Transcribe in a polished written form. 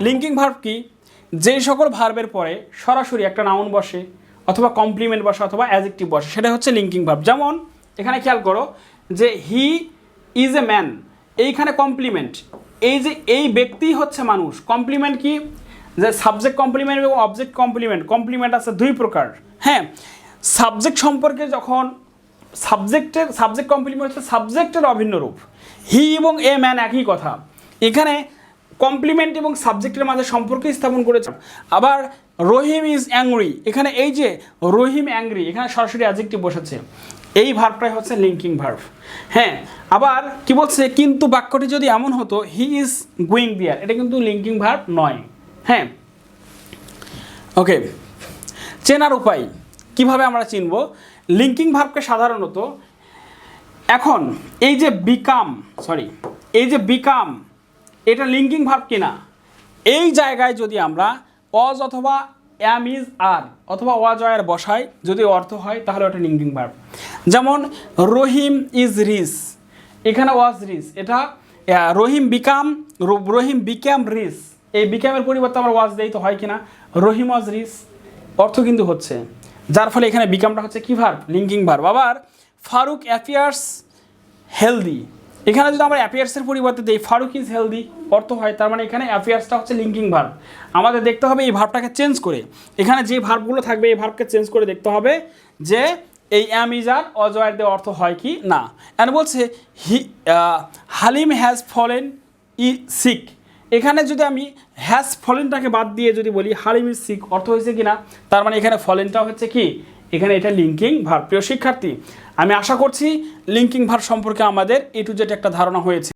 Linking verb কি? যেই সকল ভার্বের পরে সরাসরি একটা নাউন বসে অথবা কমপ্লিমেন্ট বসে অথবা অ্যাডজেক্টিভ বসে, সেটা হচ্ছে লিঙ্কিং ভার্ব। যেমন এখানে খেয়াল করো যে হি ইজ এ ম্যান, এইখানে কমপ্লিমেন্ট, এই যে এই ব্যক্তি হচ্ছে মানুষ। কমপ্লিমেন্ট কি? যে সাবজেক্ট কমপ্লিমেন্ট এবং অবজেক্ট কমপ্লিমেন্ট। কমপ্লিমেন্ট আছে দুই প্রকার। হ্যাঁ, সাবজেক্ট সম্পর্কে যখন সাবজেক্ট কমপ্লিমেন্ট হচ্ছে সাবজেক্টের অভিন্ন রূপ। হি এবং এ ম্যান একই কথা। এখানে কমপ্লিমেন্ট এবং সাবজেক্টের মাঝে সম্পর্ক স্থাপন করেছে। আবার রহিম ইজ অ্যাংরি, এখানে এই যে রহিম অ্যাংরি, এখানে সরাসরি অ্যাডজেক্টিভ বসেছে। এই ভার্বটাই হচ্ছে লিঙ্কিং ভার্ব। হ্যাঁ, আবার কি বলছে, কিন্তু বাক্যটি যদি এমন হতো হি ইজ গোয়িং দেয়ার, এটা কিন্তু লিঙ্কিং ভার্ব নয়। হ্যাঁ, ওকে। চেনার উপায় কিভাবে আমরা চিনব লিঙ্কিং ভার্বকে? সাধারণত এখন এই যে বিকাম, এটা লিঙ্কিং ভার্ব কিনা, এই জায়গায় যদি আমরা অজ অথবা অ্যাম ইজ আর অথবা ওয়াজ ওয়ার বসাই, যদি অর্থ হয় তাহলে ওটা লিঙ্কিং ভার্ব। যেমন রহিম ইজ রিচ, এখানে ওয়াজ রিচ, এটা রহিম বিকাম রিচ, এই বিকামের পরিবর্তে আমরা ওয়াজ দেই তো হয় কিনা, রহিম ওয়াজ রিচ, অর্থ কিন্তু হচ্ছে, যার ফলে এখানে বিকামটা হচ্ছে কি ভার্ব? Linking verb. আবার ফারুক অ্যাপিয়ার্স হেলদি, এখানে যদি আমরা অ্যাপিয়ার্সের পরিবর্তে দিই ফারুক ইজ হেলদি, অর্থ হয়, তার মানে এখানে অ্যাপিয়ার্সটা হচ্ছে লিঙ্কিং ভার্ব। আমাদের দেখতে হবে এই ভার্বটাকে চেঞ্জ করে, এখানে যে ভার্বগুলো থাকবে এই ভার্বকে চেঞ্জ করে দেখতে হবে যে এই অ্যাম ইজ আর অজয়ের দিয়ে অর্থ হয় কি না। অ্যান্ড বলছে হালিম হ্যাজ ফলেন ই সিক, এখানে যদি আমি হ্যাজ ফলেনটাকে বাদ দিয়ে যদি বলি হালিম ইজ সিক, অর্থ হয়েছে কি না, তার মানে এখানে ফলেনটা হচ্ছে কি, এখানে এটা লিঙ্কিং ভার্ব। প্রিয় শিক্ষার্থী, আমি আশা করছি লিঙ্কিং ভার্ব সম্পর্কে আমাদের A to Z একটা ধারণা হয়েছে।